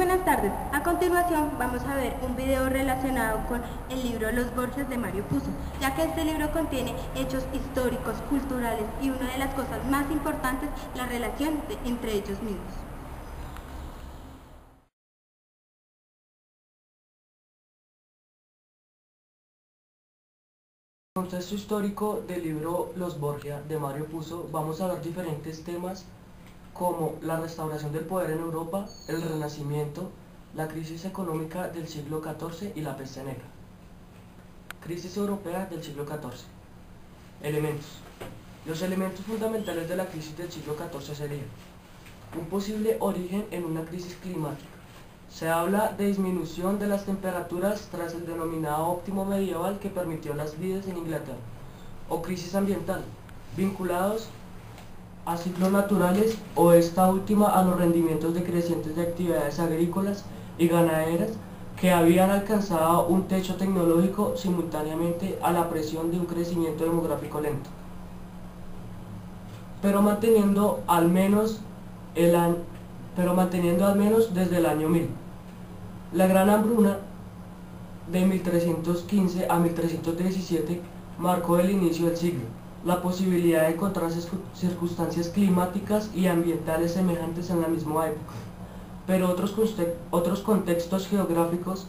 buenas tardes. A continuación vamos a ver un video relacionado con el libro Los Borgias de Mario Puzo, ya que este libro contiene hechos históricos, culturales y una de las cosas más importantes, la relación entre ellos mismos. En el contexto histórico del libro Los Borgia de Mario Puzo vamos a ver diferentes temas como la restauración del poder en Europa, el Renacimiento, la crisis económica del siglo XIV y la peste negra. Crisis europea del siglo XIV. Elementos. Los elementos fundamentales de la crisis del siglo XIV serían un posible origen en una crisis climática. Se habla de disminución de las temperaturas tras el denominado óptimo medieval que permitió las vides en Inglaterra, o crisis ambiental, vinculados a ciclos naturales o esta última a los rendimientos decrecientes de actividades agrícolas y ganaderas que habían alcanzado un techo tecnológico simultáneamente a la presión de un crecimiento demográfico lento, pero manteniendo al menos desde el año 1000. La gran hambruna de 1315 a 1317 marcó el inicio del siglo. La posibilidad de encontrar circunstancias climáticas y ambientales semejantes en la misma época, pero otros contextos geográficos,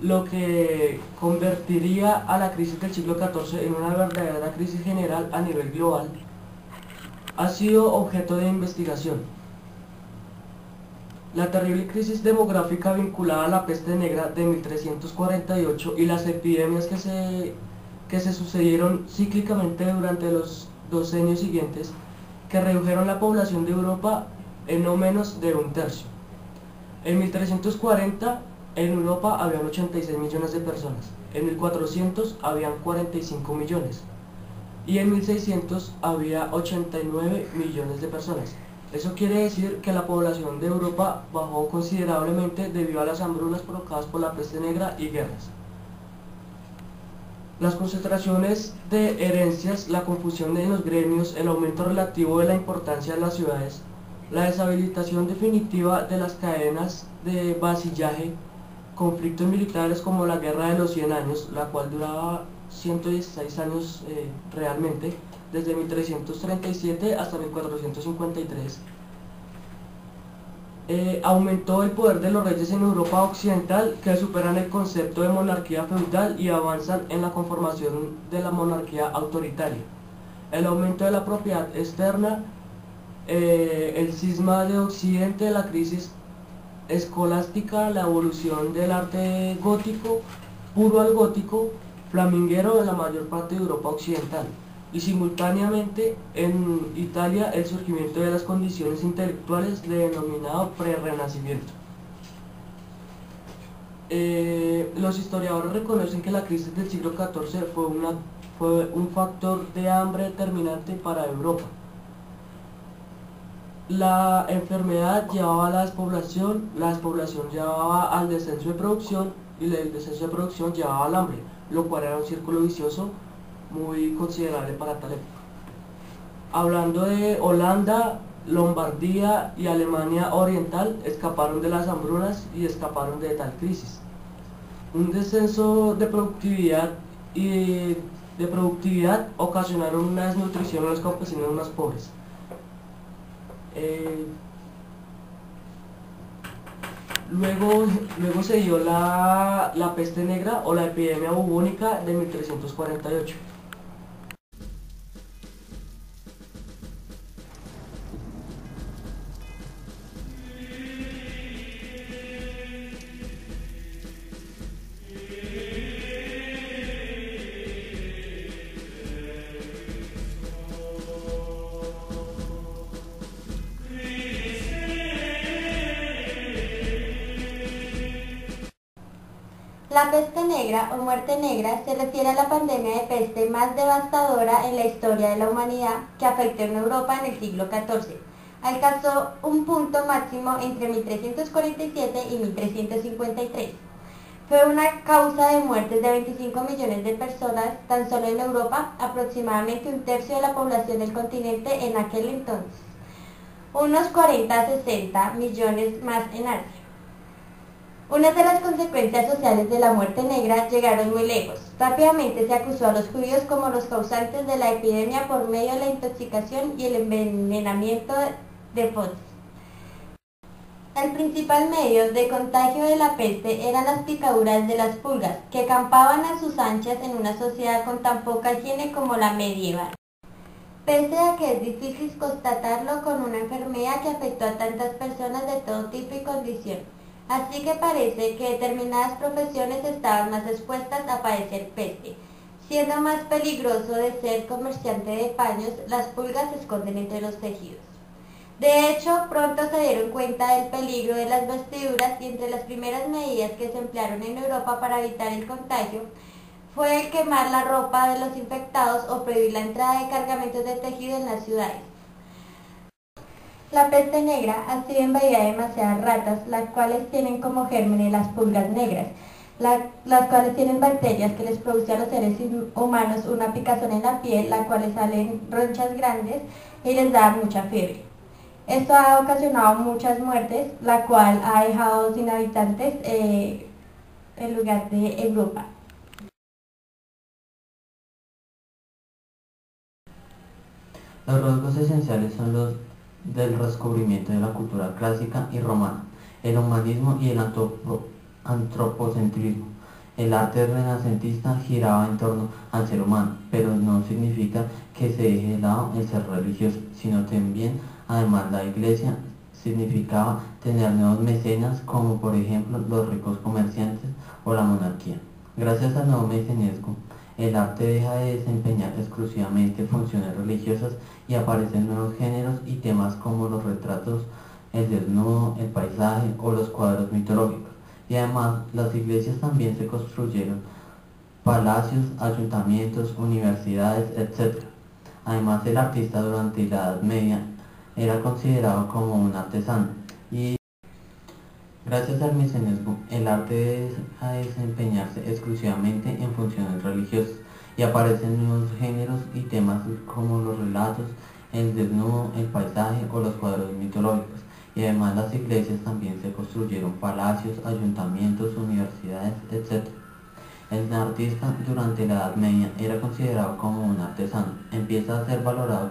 lo que convertiría a la crisis del siglo XIV en una verdadera crisis general a nivel global, ha sido objeto de investigación. La terrible crisis demográfica vinculada a la peste negra de 1348 y las epidemias que se sucedieron cíclicamente durante los decenios siguientes, que redujeron la población de Europa en no menos de un tercio. En 1340 en Europa habían 86 millones de personas, en 1400 habían 45 millones y en 1600 había 89 millones de personas. Eso quiere decir que la población de Europa bajó considerablemente debido a las hambrunas provocadas por la peste negra y guerras. Las concentraciones de herencias, la confusión en los gremios, el aumento relativo de la importancia de las ciudades, la deshabilitación definitiva de las cadenas de vasillaje, conflictos militares como la Guerra de los 100 años, la cual duraba 116 años realmente, desde 1337 hasta 1453, aumentó el poder de los reyes en Europa occidental, que superan el concepto de monarquía feudal y avanzan en la conformación de la monarquía autoritaria. El aumento de la propiedad externa, el cisma de Occidente, la crisis escolástica, la evolución del arte gótico, puro al gótico, flaminguero en la mayor parte de Europa occidental, y simultáneamente en Italia el surgimiento de las condiciones intelectuales denominado pre-renacimiento. Los historiadores reconocen que la crisis del siglo XIV fue un factor de hambre determinante para Europa. La enfermedad llevaba a la despoblación llevaba al descenso de producción y el descenso de producción llevaba al hambre, lo cual era un círculo vicioso muy considerable para tal época. Hablando de Holanda, Lombardía y Alemania Oriental, escaparon de las hambrunas y escaparon de tal crisis. Un descenso de productividad ocasionaron una desnutrición en los campesinos más pobres. Luego se dio la peste negra o la epidemia bubónica de 1348. La peste negra o muerte negra se refiere a la pandemia de peste más devastadora en la historia de la humanidad que afectó en Europa en el siglo XIV. Alcanzó un punto máximo entre 1347 y 1353. Fue una causa de muertes de 25 millones de personas tan solo en Europa, aproximadamente un tercio de la población del continente en aquel entonces. Unos 40 a 60 millones más en Asia. Una de las consecuencias sociales de la muerte negra llegaron muy lejos. Rápidamente se acusó a los judíos como los causantes de la epidemia por medio de la intoxicación y el envenenamiento de fosas. El principal medio de contagio de la peste eran las picaduras de las pulgas, que campaban a sus anchas en una sociedad con tan poca higiene como la medieval. Pese a que es difícil constatarlo con una enfermedad que afectó a tantas personas de todo tipo y condición, así que parece que determinadas profesiones estaban más expuestas a padecer peste. Siendo más peligroso de ser comerciante de paños, las pulgas se esconden entre los tejidos. De hecho, pronto se dieron cuenta del peligro de las vestiduras y entre las primeras medidas que se emplearon en Europa para evitar el contagio fue el quemar la ropa de los infectados o prohibir la entrada de cargamentos de tejido en las ciudades. La peste negra ha sido invadida de demasiadas ratas, las cuales tienen como gérmenes las pulgas negras, las cuales tienen bacterias que les producen a los seres humanos una picazón en la piel, la cual les salen ronchas grandes y les da mucha fiebre. Esto ha ocasionado muchas muertes, la cual ha dejado sin habitantes el lugar de Europa. Los rasgos esenciales son los del descubrimiento de la cultura clásica y romana, el humanismo y el antropocentrismo. El arte renacentista giraba en torno al ser humano, pero no significa que se deje de lado el ser religioso, sino también, además, la iglesia significaba tener nuevos mecenas, como por ejemplo los ricos comerciantes o la monarquía. Gracias al nuevo mecenesco, el arte deja de desempeñar exclusivamente funciones religiosas y aparecen nuevos géneros y temas como los retratos, el desnudo, el paisaje o los cuadros mitológicos. Y además, las iglesias también se construyeron palacios, ayuntamientos, universidades, etc. Además, el artista durante la Edad Media era considerado como un artesano y gracias al mecenismo el arte deja de desempeñarse exclusivamente en funciones religiosas y aparecen nuevos géneros y temas como los relatos, el desnudo, el paisaje o los cuadros mitológicos. Y además las iglesias también se construyeron palacios, ayuntamientos, universidades, etc. El artista durante la Edad Media era considerado como un artesano, empieza a ser valorado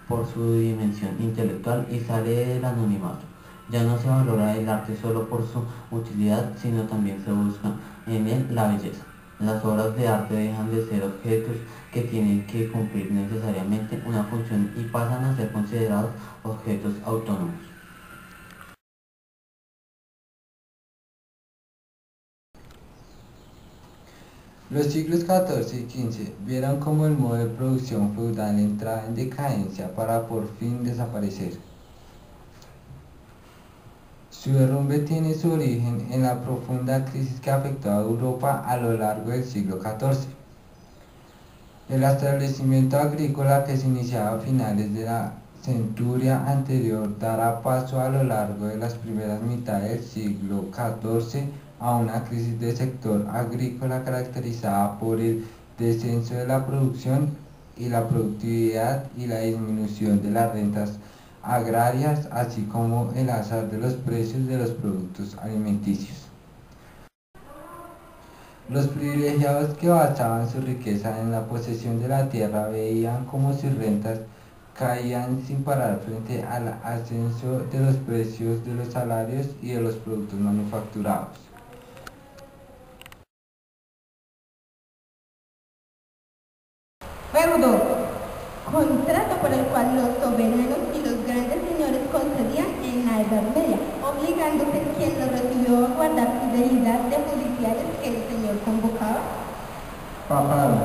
por su dimensión intelectual y sale del anonimato. Ya no se valora el arte solo por su utilidad, sino también se busca en él la belleza. Las obras de arte dejan de ser objetos que tienen que cumplir necesariamente una función y pasan a ser considerados objetos autónomos. Los siglos XIV y XV vieron cómo el modo de producción feudal entraba en decadencia para por fin desaparecer. Su derrumbe tiene su origen en la profunda crisis que afectó a Europa a lo largo del siglo XIV. El establecimiento agrícola que se iniciaba a finales de la centuria anterior dará paso a lo largo de las primeras mitades del siglo XIV a una crisis del sector agrícola caracterizada por el descenso de la producción y la productividad y la disminución de las rentas agrarias, así como el alza de los precios de los productos alimenticios. Los privilegiados que basaban su riqueza en la posesión de la tierra veían cómo sus rentas caían sin parar frente al ascenso de los precios de los salarios y de los productos manufacturados. Feudo, contrato por el cual los soberanos y los grandes señores concedían en la Edad Media, obligándose quien lo recibió a guardar fidelidad de judiciales que el señor convocaba. Papado.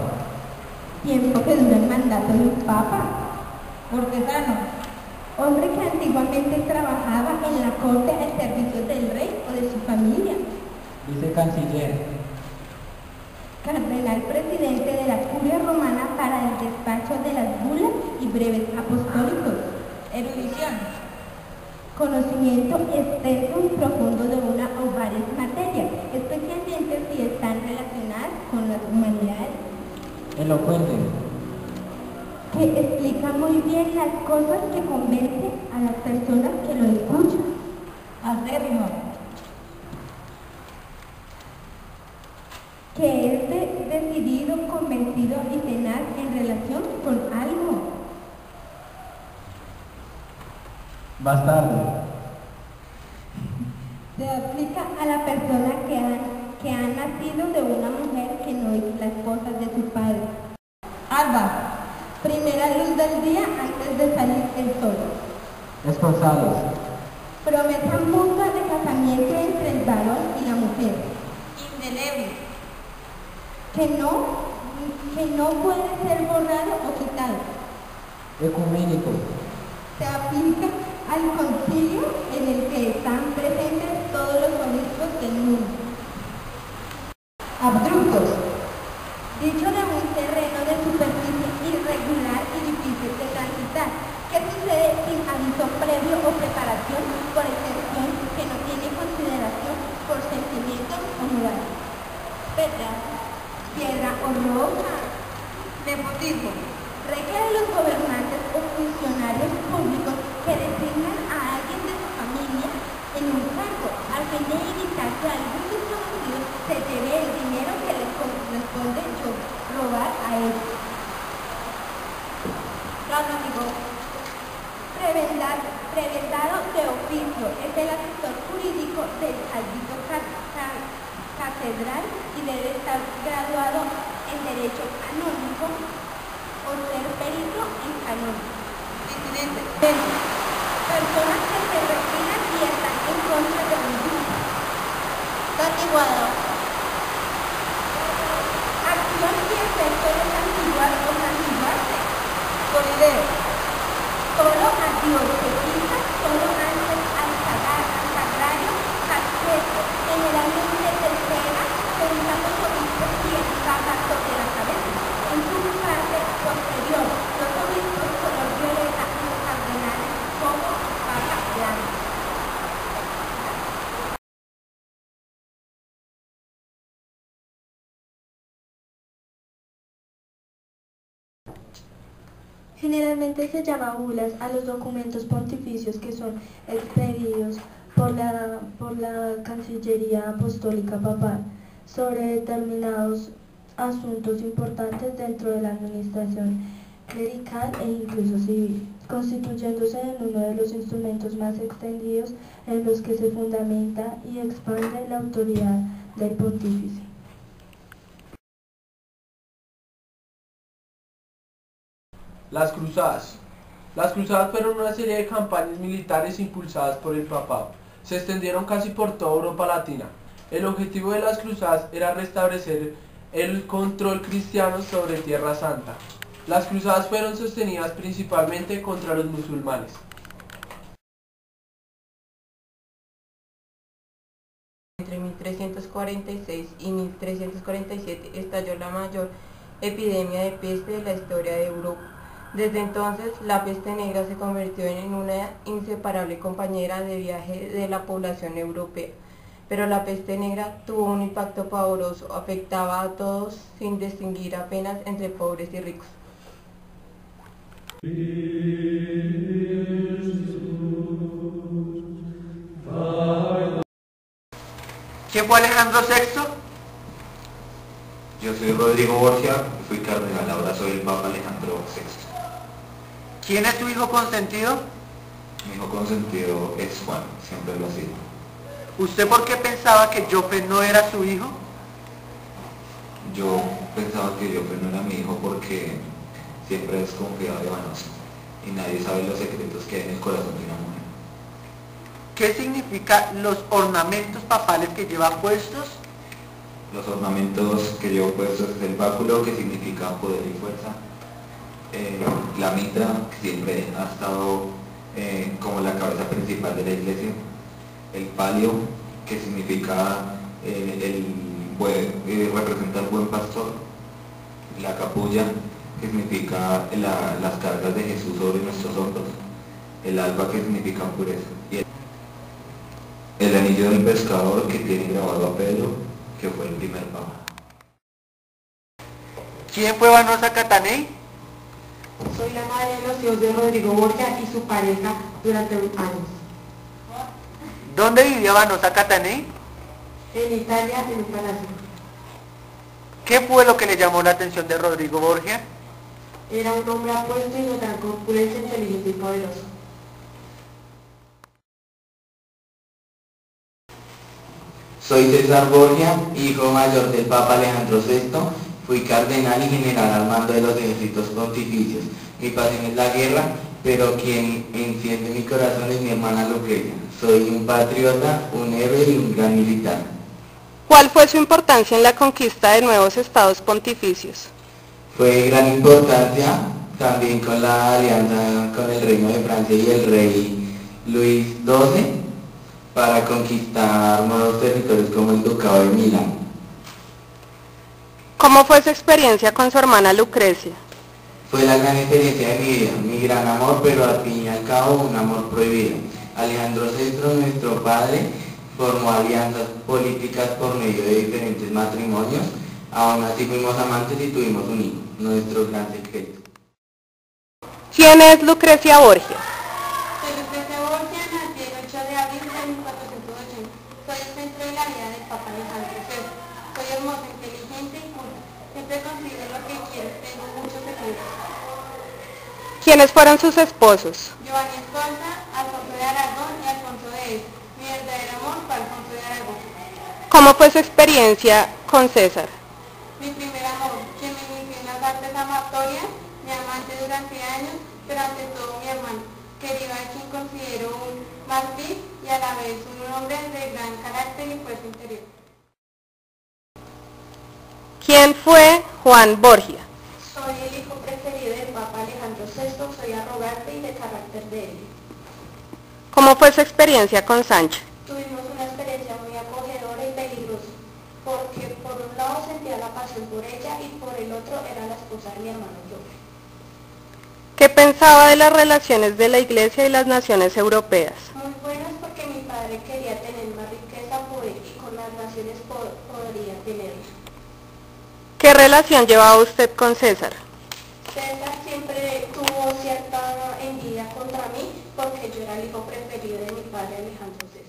Tiempo que dura el mandato de un papa. Cortesano, Hombre que antiguamente trabajaba en la corte al servicio del rey o de su familia. Vicecanciller. Cardenal presidente de la curia romana para el despacho de las bulas y breves apostólicos. erudición, Conocimiento extenso y profundo de una o varias materias, especialmente si están relacionadas con las humanidades. Elocuente. Que explica muy bien las cosas que convencen a las personas que lo escuchan. acérrimo, que es decidido, convencido y tenaz en relación con algo. Bastardo. Se aplica a la persona que ha nacido de una mujer que no es la esposa de su padre. Alba, primera luz del día antes de salir el sol. Esforzados. Promesa mutua de casamiento entre el varón y la mujer. Indeleble. Que no puede ser borrado o quitado. Ecuménico. Se aplica al concilio en el que están presentes todos los obispos del mundo. Abruptos. Dicho de un terreno de superficie irregular y difícil de transitar, que sucede sin aviso previo o preparación, por excepción que no tiene consideración por sentimientos o morales. Petra, tierra o roca. Nepotismo. Regla de los gobernantes o funcionarios públicos que designan a alguien de su familia en un cargo, al fin de evitar que algún desconocido se lleve el dinero que les corresponde robar a ellos. Canónigo. Prebendado de oficio es el asesor jurídico del cabildo catedral y debe estar graduado en Derecho Canónico o ser perito en canónico. Disidentes. Personas que se retiran y están en contra de un grupo. Santiguado. Acción y efecto de santiguar o santiguarse. Solideo. Solo a Dios se quita, solo antes al sagrario, casqueto, generalmente tercera, segunda los obispos y el baja sobre la cabeza. En su parte posterior, los obispos color violeta y los cardenales como baja blanca. Generalmente se llama bulas a los documentos pontificios que son expedidos por la Cancillería Apostólica Papal sobre determinados asuntos importantes dentro de la administración clerical e incluso civil, constituyéndose en uno de los instrumentos más extendidos en los que se fundamenta y expande la autoridad del pontífice. Las cruzadas. Las cruzadas fueron una serie de campañas militares impulsadas por el papado. Se extendieron casi por toda Europa Latina. El objetivo de las cruzadas era restablecer el control cristiano sobre Tierra Santa. Las cruzadas fueron sostenidas principalmente contra los musulmanes. Entre 1346 y 1347 estalló la mayor epidemia de peste de la historia de Europa. Desde entonces, la peste negra se convirtió en una inseparable compañera de viaje de la población europea. Pero la peste negra tuvo un impacto pavoroso, afectaba a todos sin distinguir apenas entre pobres y ricos. ¿Quién fue Alejandro VI? Yo soy Rodrigo Borgia, fui cardenal, ahora soy el Papa Alejandro VI. ¿Quién es tu hijo consentido? Mi hijo consentido es Juan, siempre lo ha sido. ¿Usted por qué pensaba que Joffre no era su hijo? Yo pensaba que Joffre no era mi hijo porque siempre he desconfiado de Vanosa y nadie sabe los secretos que hay en el corazón de una mujer. ¿Qué significan los ornamentos papales que lleva puestos? Los ornamentos que llevo puestos es el báculo, que significa poder y fuerza, la mitra, que siempre ha estado como la cabeza principal de la iglesia, el palio, que significa representa al buen pastor, la capulla, que significa las cargas de Jesús sobre nuestros hombros, el alba, que significa pureza, y el anillo del pescador, que tiene grabado a Pedro, que fue el primer papa. ¿Quién fue Vanosa Catanei? Soy la madre de los hijos de Rodrigo Borgia y su pareja durante años. ¿Dónde vivía Vanosa Catanei? En Italia, en un palacio. ¿Qué fue lo que le llamó la atención de Rodrigo Borgia? Era un hombre apuesto y de gran corpulencia, inteligente y poderoso. Soy César Borgia, hijo mayor del Papa Alejandro VI. Fui cardenal y general al mando de los ejércitos pontificios. Mi pasión es la guerra, pero quien enciende mi corazón es mi hermana Lucrecia. Soy un patriota, un héroe y un gran militar. ¿Cuál fue su importancia en la conquista de nuevos estados pontificios? Fue de gran importancia también con la alianza con el Reino de Francia y el rey Luis XII para conquistar nuevos territorios como el Ducado de Milán. ¿Cómo fue su experiencia con su hermana Lucrecia? Fue la gran experiencia de mi vida, mi gran amor, pero al fin y al cabo un amor prohibido. Alejandro VI, nuestro padre, formó alianzas políticas por medio de diferentes matrimonios. Aún así fuimos amantes y tuvimos un hijo, nuestro gran secreto. ¿Quién es Lucrecia Borgia? Soy Lucrecia Borgia, nací el 8 de abril de 1480. Soy el centro de la vida del Papa Alejandro VI. Soy hermosa, inteligente y culta. Siempre consigo lo que quiero, tengo muchos secretos. ¿Quiénes fueron sus esposos? Giovanni Escorza, Alfonso de Aragón y Alfonso de Es. Mi verdadero amor fue Alfonso de Aragón. ¿Cómo fue su experiencia con César? Mi primer amor, quien me inició en las artes amatorias, mi amante durante años, pero ante todo mi hermano, querido a quien considero un mártir y a la vez un hombre de gran carácter y fuerza interior. ¿Quién fue Juan Borgia? Soy el hijo preferido del Papa Alejandro VI, soy arrogante y de carácter débil. ¿Cómo fue su experiencia con Sancho? Tuvimos una experiencia muy acogedora y peligrosa, porque por un lado sentía la pasión por ella y por el otro era la esposa de mi hermano yo. ¿Qué pensaba de las relaciones de la Iglesia y las naciones europeas? Muy buenas porque mi padre quería tener más riqueza, poder y con las naciones podría tenerla. ¿Qué relación llevaba usted con César? César siempre tuvo cierta envidia contra mí porque yo era el hijo preferido de mi padre Alejandro VI.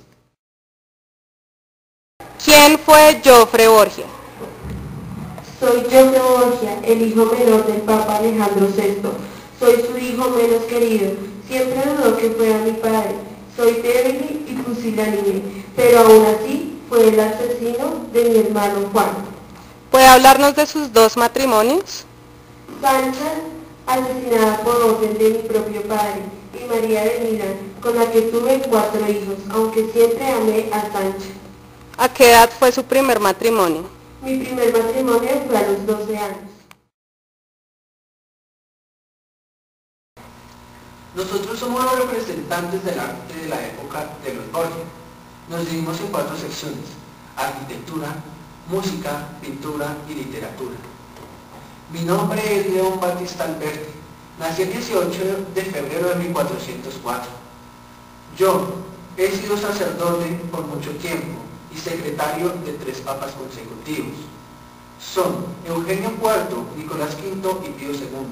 ¿Quién fue Jofre Borgia? Soy Jofre Borgia, el hijo menor del Papa Alejandro VI. Soy su hijo menos querido. Siempre dudó que fuera mi padre. Soy débil y pusilánime, pero aún así fue el asesino de mi hermano Juan. ¿Puede hablarnos de sus dos matrimonios? Sancha, asesinada por orden de mi propio padre, y María de Milán, con la que tuve 4 hijos, aunque siempre amé a Sancha. ¿A qué edad fue su primer matrimonio? Mi primer matrimonio fue a los 12 años. Nosotros somos los representantes del arte de la época de los Borgia. Nos dividimos en 4 secciones: arquitectura, música, pintura y literatura. Mi nombre es León Batista Alberti. Nací el 18 de febrero de 1404. Yo he sido sacerdote por mucho tiempo y secretario de 3 papas consecutivos. Son Eugenio IV, Nicolás V y Pío II.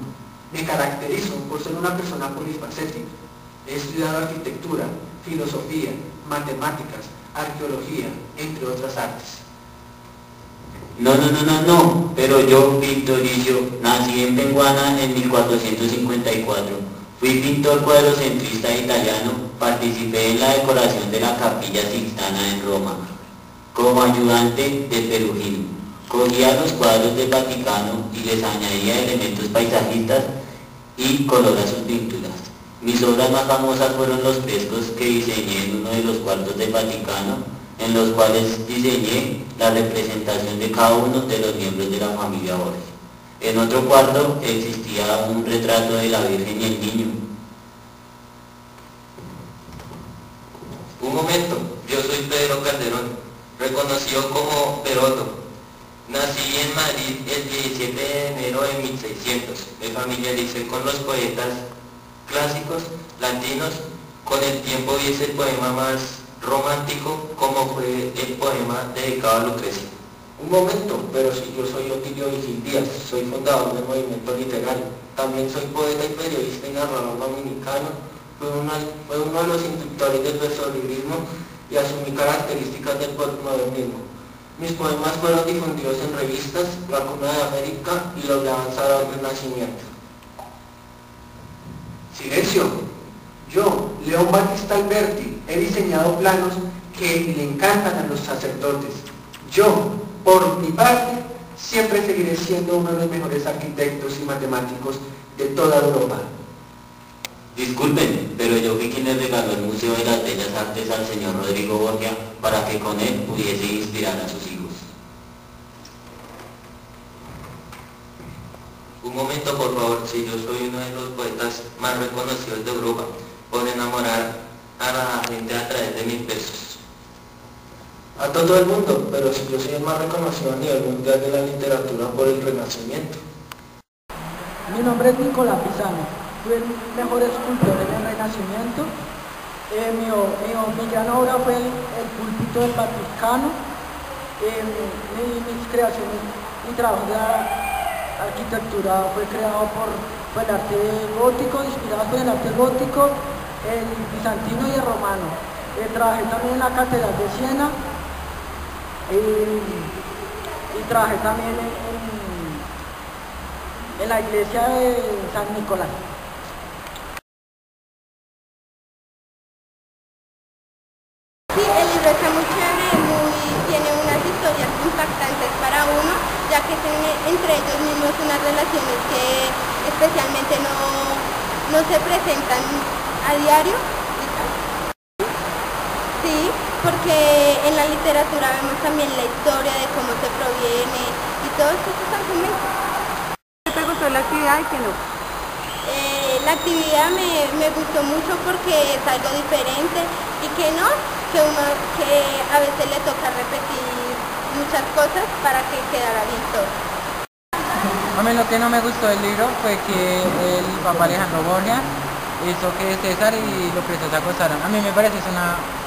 Me caracterizo por ser una persona polifacética. He estudiado arquitectura, filosofía, matemáticas, arqueología, entre otras artes. No, pero yo, Victorillo, nací en Penguana en 1454. Fui pintor cuadrocentrista italiano, participé en la decoración de la Capilla Sixtana en Roma, como ayudante de Perugino. Cogía los cuadros del Vaticano y les añadía elementos paisajistas y color a sus pinturas. Mis obras más famosas fueron los frescos que diseñé en uno de los cuartos del Vaticano, en los cuales diseñé la representación de cada uno de los miembros de la familia Borgia. En otro cuarto existía un retrato de la Virgen y el Niño. Un momento, yo soy Pedro Calderón, reconocido como Peroto. Nací en Madrid el 17 de enero de 1600. Me familiaricé con los poetas clásicos latinos. Con el tiempo hice el poema más romántico, como fue el poema dedicado a Lucrecia. Un momento, pero si yo soy Otilio Vigil Díaz, soy fundador del movimiento literario. También soy poeta y periodista y narrador dominicano. Fue uno de los instructores del versolibrismo y asumí características del postmodernismo. Mis poemas fueron difundidos en revistas, La Cuna de América y los de Avanzada al Renacimiento. Silencio. Yo, León Battista Alberti, he diseñado planos que le encantan a los sacerdotes. Yo, por mi parte, siempre seguiré siendo uno de los mejores arquitectos y matemáticos de toda Europa. Disculpen, pero yo fui quien le regaló el Museo de las Bellas Artes al señor Rodrigo Borgia para que con él pudiese inspirar a sus hijos. Un momento, por favor, si yo soy uno de los poetas más reconocidos de Europa, por enamorar a la gente a través de mis versos. A todo el mundo, pero si yo soy el más reconocido a nivel mundial de la literatura por el Renacimiento. Mi nombre es Nicolás Pisano. Fui el mejor escultor en el Renacimiento. Mi gran obra fue el púlpito del Vaticano. Mis creaciones, mi trabajo de arquitectura fue creado por el arte gótico, inspirado por el arte gótico, el bizantino y el romano. Trabajé también en la Catedral de Siena y trabajé también en la iglesia de San Nicolás. Sí, el libro está muy chévere, tiene unas historias impactantes para uno, ya que tiene entre ellos mismos unas relaciones que especialmente no se presentan a diario. Sí, porque en la literatura vemos también la historia de cómo se proviene y todos estos argumentos. ¿Qué te gustó la actividad y qué no? La actividad me gustó mucho porque es algo diferente y que a veces le toca repetir muchas cosas para que quedara bien todo. A mí lo que no me gustó del libro fue que el Papa Alejandro Borgia hizo que César y Lucrecia se acostaran. A mí me parece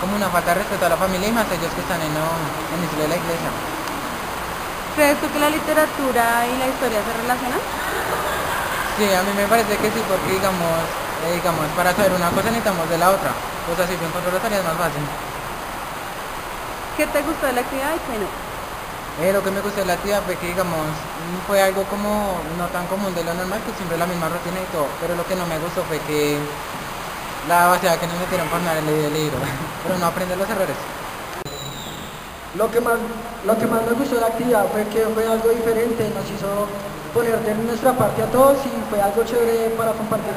como una falta de respeto a la familia y más ellos que están en el cielo de la iglesia. ¿Crees tú que la literatura y la historia se relacionan? Sí, a mí me parece que sí, porque digamos, para saber una cosa necesitamos de la otra. Pues así bien controlo tareas más fácil. ¿Qué te gustó de la actividad y qué no? Lo que me gustó de la actividad fue que, digamos, fue algo como no tan común de lo normal, que siempre la misma rutina y todo. Pero lo que no me gustó fue que la vaciada que nos metieron por nada el libro, pero no aprender los errores. Lo que más me gustó de la actividad fue que fue algo diferente, nos hizo poner de nuestra parte a todos y fue algo chévere para compartir.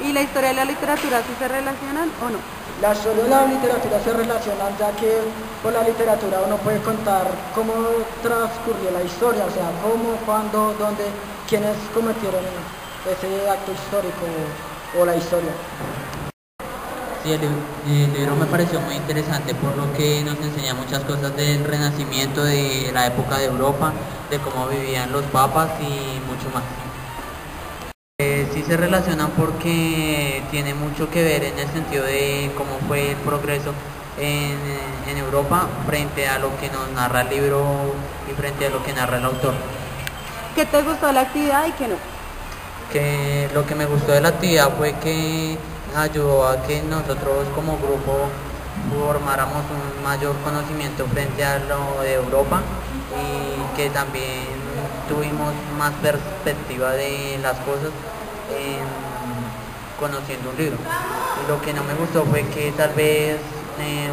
¿Y la historia y la literatura sí se relacionan o no? La historia y la literatura se relacionan, ya que por la literatura uno puede contar cómo transcurrió la historia, o sea, cómo, cuándo, dónde, quiénes cometieron ese acto histórico o la historia. Sí, el libro me pareció muy interesante por lo que nos enseña muchas cosas del Renacimiento, de la época de Europa, de cómo vivían los papas y mucho más. Sí se relacionan porque tiene mucho que ver en el sentido de cómo fue el progreso en Europa frente a lo que nos narra el libro y frente a lo que narra el autor. ¿Qué te gustó de la actividad y qué no? Que lo que me gustó de la actividad fue que ayudó a que nosotros como grupo formáramos un mayor conocimiento frente a lo de Europa y que también tuvimos más perspectiva de las cosas conociendo un libro. Y lo que no me gustó fue que tal vez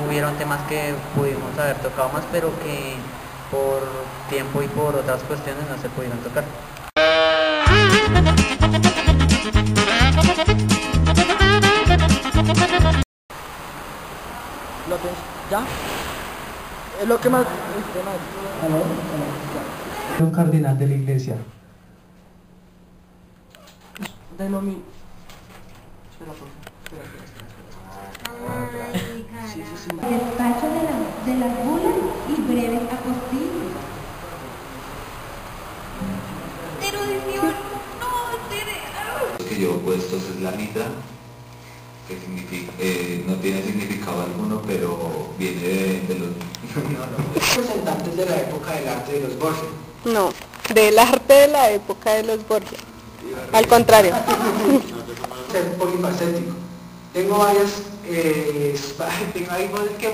hubieron temas que pudimos haber tocado más, pero que por tiempo y por otras cuestiones no se pudieron tocar. ¿Ya? Es lo que más... Un cardenal de la iglesia. Despacho de las bulas y breves apostillas. Erudición, Lo que llevo puestos es la mitra, que significa, no tiene significado alguno, pero viene de los... representantes de la época del arte de los Borgia. No, del arte de la época de los Borgia. Al contrario. Ser polifacético. Tengo varias, tengo ahí que